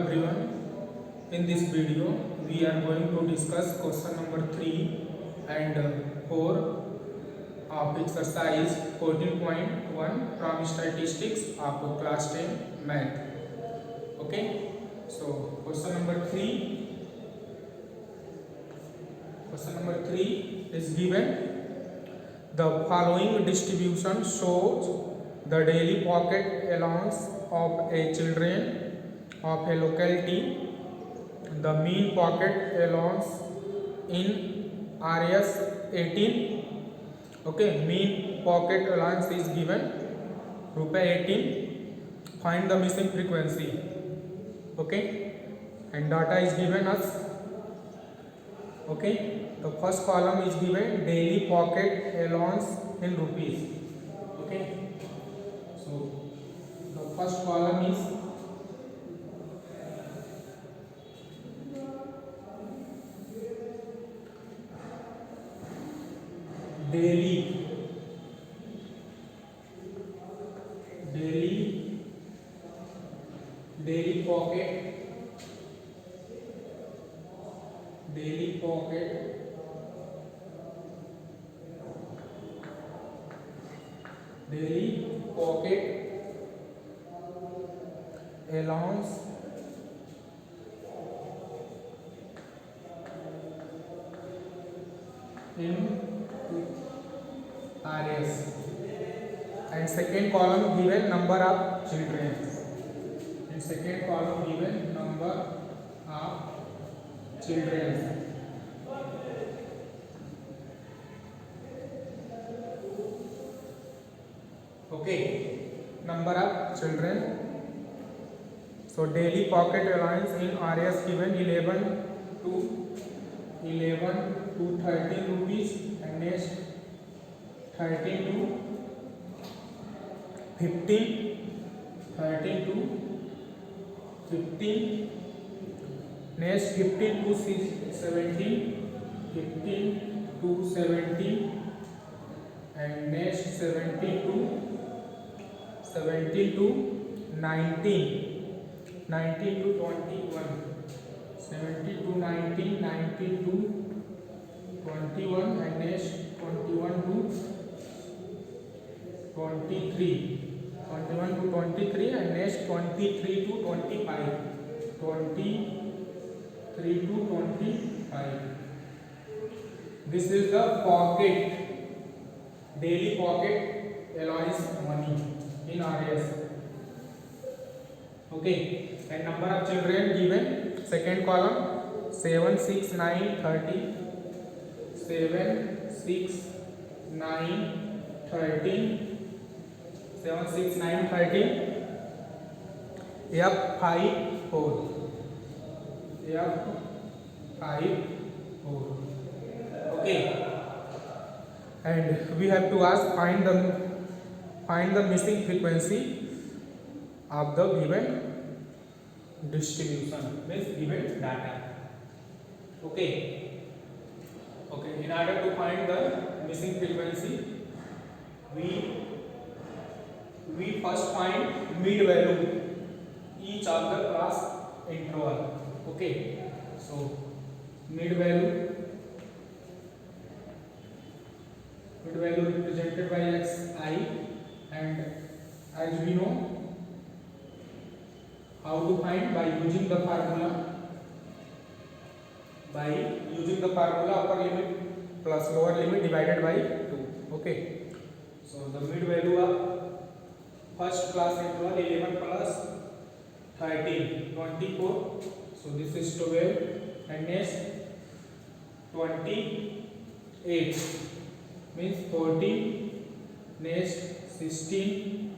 everyone. In this video, we are going to discuss question number 3 and 4 of exercise 14.1 from statistics of class 10 math. Okay, so question number 3 is given. The following distribution shows the daily pocket allowance of a children of a locality. The mean pocket allowance in RS 18. Okay, mean pocket allowance is given ₹18. Find the missing frequency. Okay, and data is given us. Okay, the first column is given daily pocket allowance in rupees. Okay, so the first column is daily pocket allowance in RS, and second column given number of children. In second column given number of children. Okay, number of children. So daily pocket allowance in RS given 11 to 13 rupees, and next 13 to 15, next 15 to 17, and next 17 to 19 to 21, 17 to 19 to 21, and next 21 to 23, and next 23 to 25, This is the daily pocket allowance money in RS. Okay, and number of children given second column 7, 6, 9, 30, 7, 6, 9, 13, F5 4. Okay, and we have to ask find the missing frequency of the given distribution, means given data. Okay, in order to find the missing frequency, we first find mid value each of the class interval. Okay, so mid value represented by xi, and as we know how to find by using the formula upper limit plus lower limit divided by 2. Okay, so the mid value of first class interval 11 plus 13, 24, so this is 12, and next 28 means 14, next 16,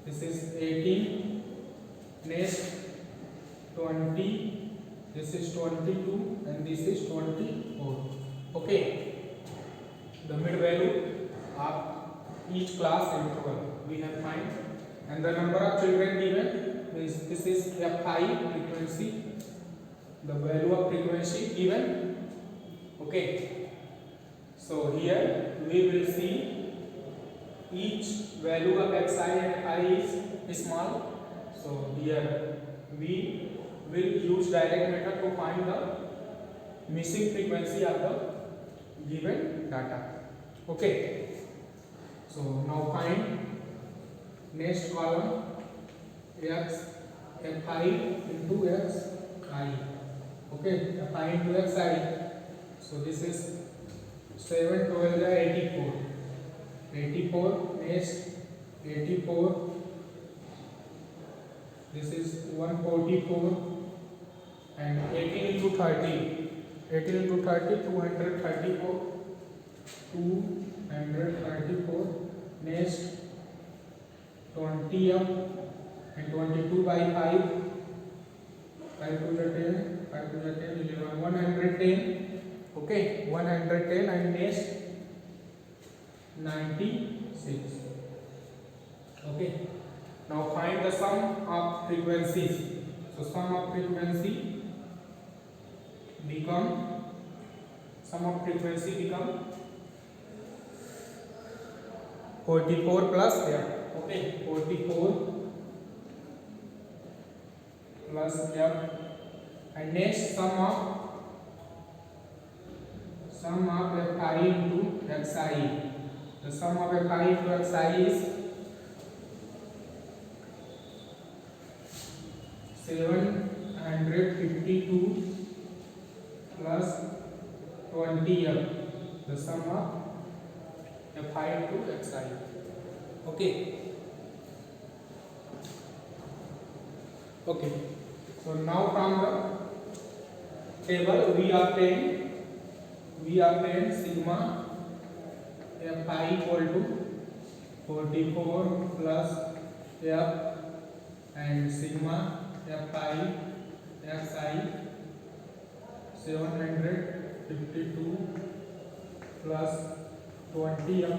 this is 18, next 20, this is 22, and this is 24. Okay, the mid value of each class interval we have find, and the number of children given is this is F5 frequency, the value of frequency given. Okay, so here we will see each value of xi and I is small, so here we will use direct method to find the missing frequency of the given data. Okay. So now find next column x fi into xi. Okay, fi into xi. So this is 7 12 84. 84 next 84. This is 144 and 18 into 30. 18 into 30 234. 234 next 20 up and 22 by 5. 5 to the 10, 5 to the 10, 11, 110. Okay, 110 and next 96. Okay, now find the sum of frequencies. So sum of frequency become 44 plus f. Okay, 44 plus f and next sum of fi into xi. The sum of fi into xi is 752 plus 20f. The sum of fi into xi. Okay. Okay. So now from the table we obtain sigma fi equal to 44 plus f and sigma fi xi 752 plus 20f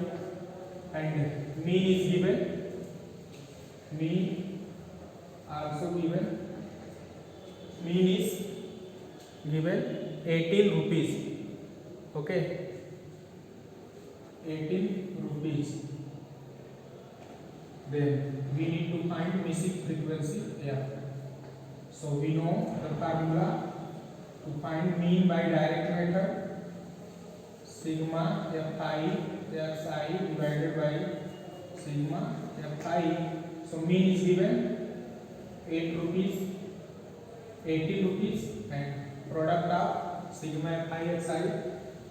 and mean is given. Mean also given. Mean is given 18 rupees. Okay, 18 rupees. Then we need to find missing frequency f. So we know the formula to find mean by direct method. Sigma fi xi divided by sigma fi. So mean is given 8 rupees, 80 rupees and product of sigma fi xi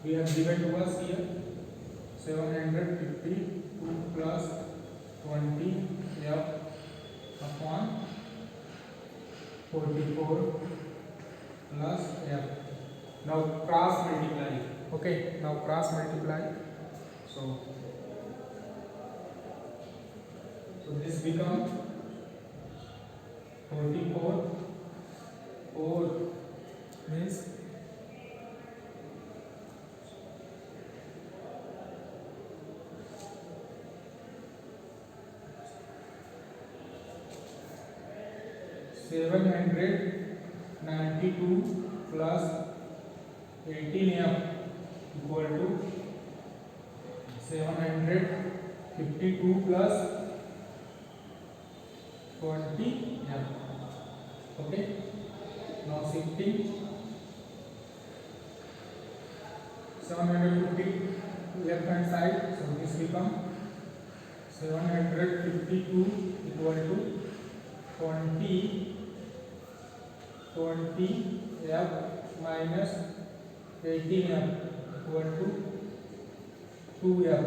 we have given to us here 752 plus 20 f upon 44 plus f. Now cross multiply. Okay, now cross multiply. So this becomes 44. 4 means 792 plus 18f equal to 752 plus 20f. Okay, now shifting 750 left hand side, so this become 752 equal to 20f minus 18f equal to 2f,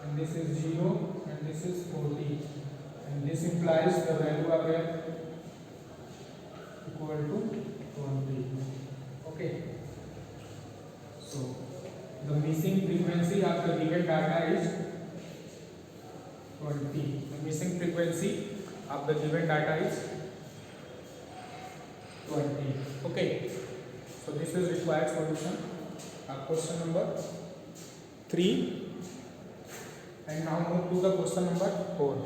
and this is 0 and this is 40, and this implies the value of f equal to 20. Okay, so the missing frequency of the given data is 20. The missing frequency of the given data is 20. Okay, so this is required solution of question number 3, and now move to the question number 4.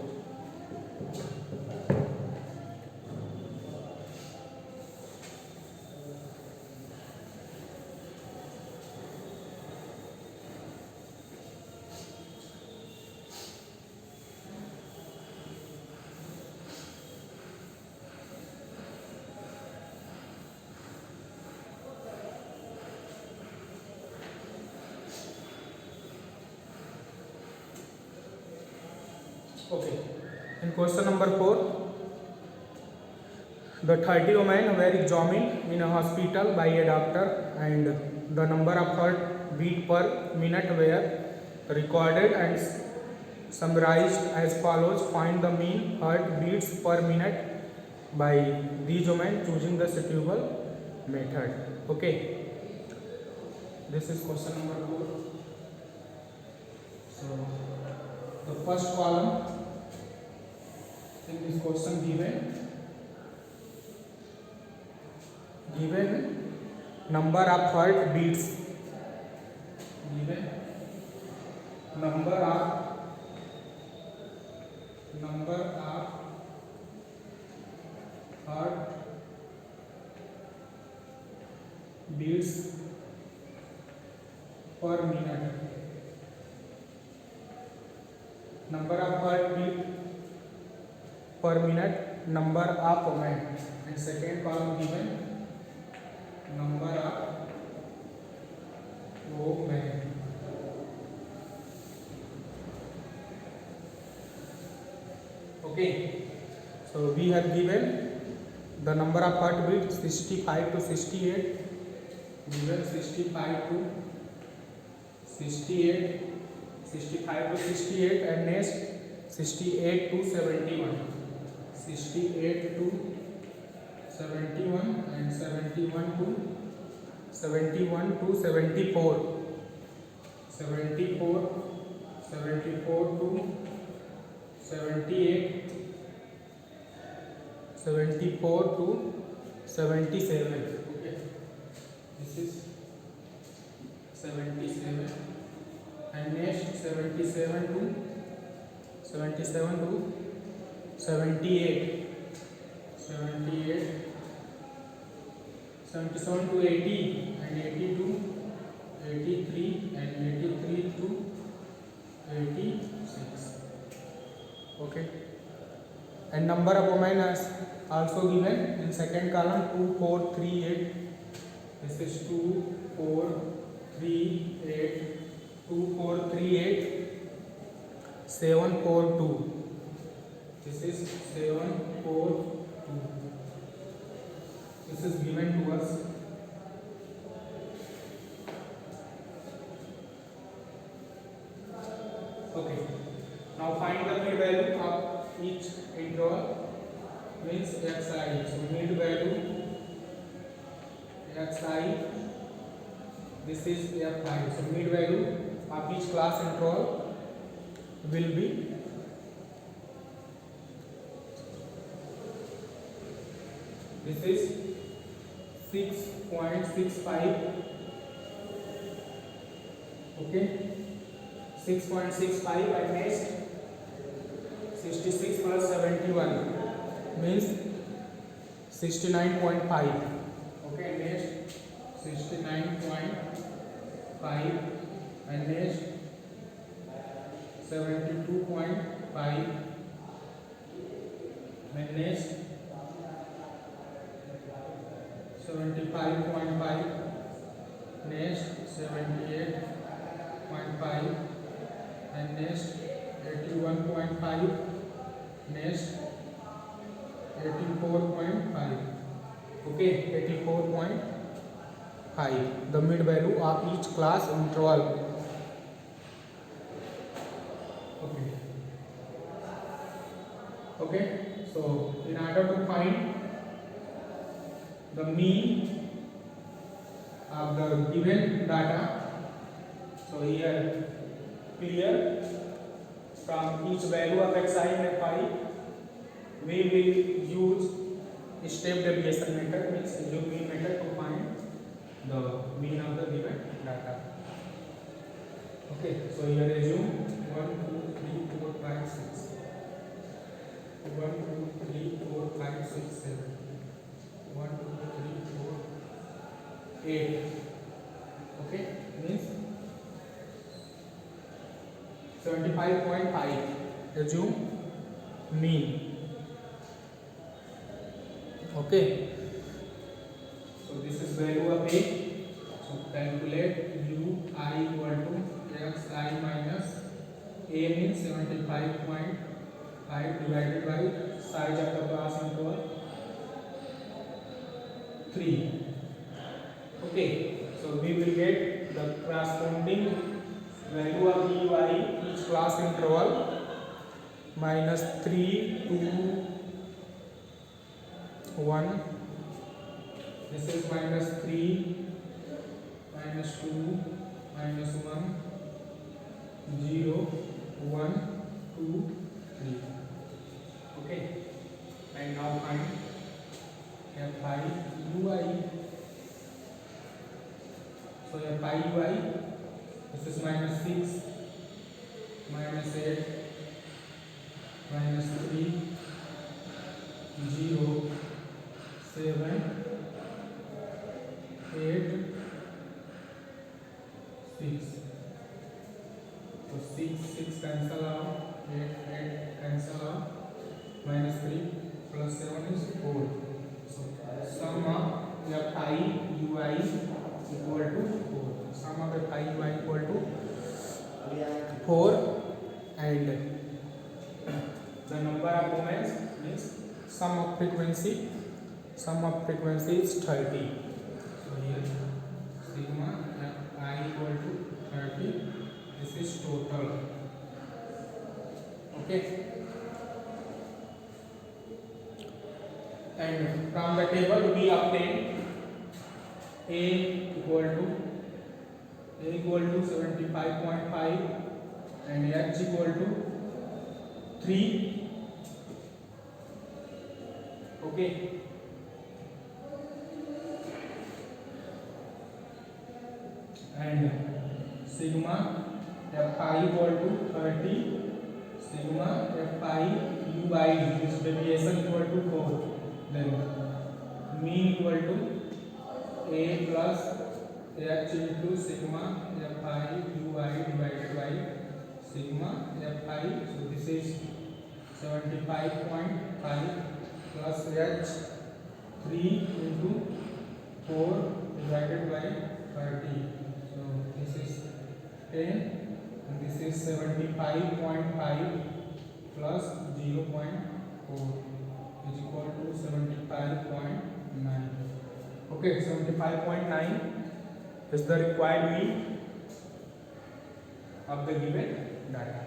Okay. In question number 4, the 30 women were examined in a hospital by a doctor and the number of heartbeat per minute were recorded and summarized as follows. Find the mean heartbeats per minute by these women choosing the suitable method. Okay. This is question number 4. So the first column in this question given number of heartbeats, given number of heartbeats per minute, number of heartbeat per minute, number of women, and second column given number of women. Okay, so we have given the number of heartbeat 65 to 68, given 65 to 68, 65 to 68, and next 68 to 71, 68 to 71, and 71 to 74, 74, 74 to 78, 74 to 77. Okay, this is 77, and next 77 to 78, 78, 77 to 80, and 80 to 83, and 83 to 86. Okay, and number of women is also given in second column 2, 4, 3, 8. This is 2, 4, 3, 8, 2, 4, 3, 8, 7, 4, 2. This is 7, 4, 2. This is given to us. Okay. Now find the mid value of each interval, means xi. So mid value xi. This is fi. So mid value of each class interval will be this is 6.65. Okay, 6.65, and next 66 plus 71 means 69.5. Okay, next 69.5, and next 72.5, and next 75.5, next 78.5, and next 81.5, next 84.5. Okay, 84.5, the mid value of each class interval. Okay. Okay, so in order to find the mean of the given data, so here clear from each value of xi and fi, we will use step deviation method, means mean method, to find the mean of the given data. Okay, so here assume 1, 2, 3, 4, 5, 6. 1, 2, 3, 4, 5, 6, 7. 1, 2, 3, 4, 8. Okay, means 75.5. Assume mean. Okay, so this is value of a. So calculate u I equal to xi minus a, means 75.5, 5 divided by size of the class interval 3. Okay, so we will get the corresponding value of EY each class interval minus 3 to 1. This is minus 3, minus 2, minus 1, 0, 1, 2, 3. Okay, and now find Fi UI. So Fi UI, this is minus 6, minus 8, minus 3, 0, 7, 8, 6. So 6 cancel out, 8 cancel out, minus 3 plus 7 is 4. So sum of Fi UI equal to 4. Sum of Fi UI equal to 4, and the number of moments means sum of frequency is 30. So here sigma Fi equal to 30. This is total. Okay, and from the table we obtain A equal to 75.5 and H equal to 3. Okay, and sigma Fi equal to 30, sigma Fi UI is deviation equal to 4, then mean equal to A plus H into sigma Fi UI divided by sigma Fi. So this is 75.5 plus H 3 into 4 divided by 30. So this is 10 and this is 75.5 plus 0.4 is equal to 75.9. Okay, 75.9 is the required mean of the given data.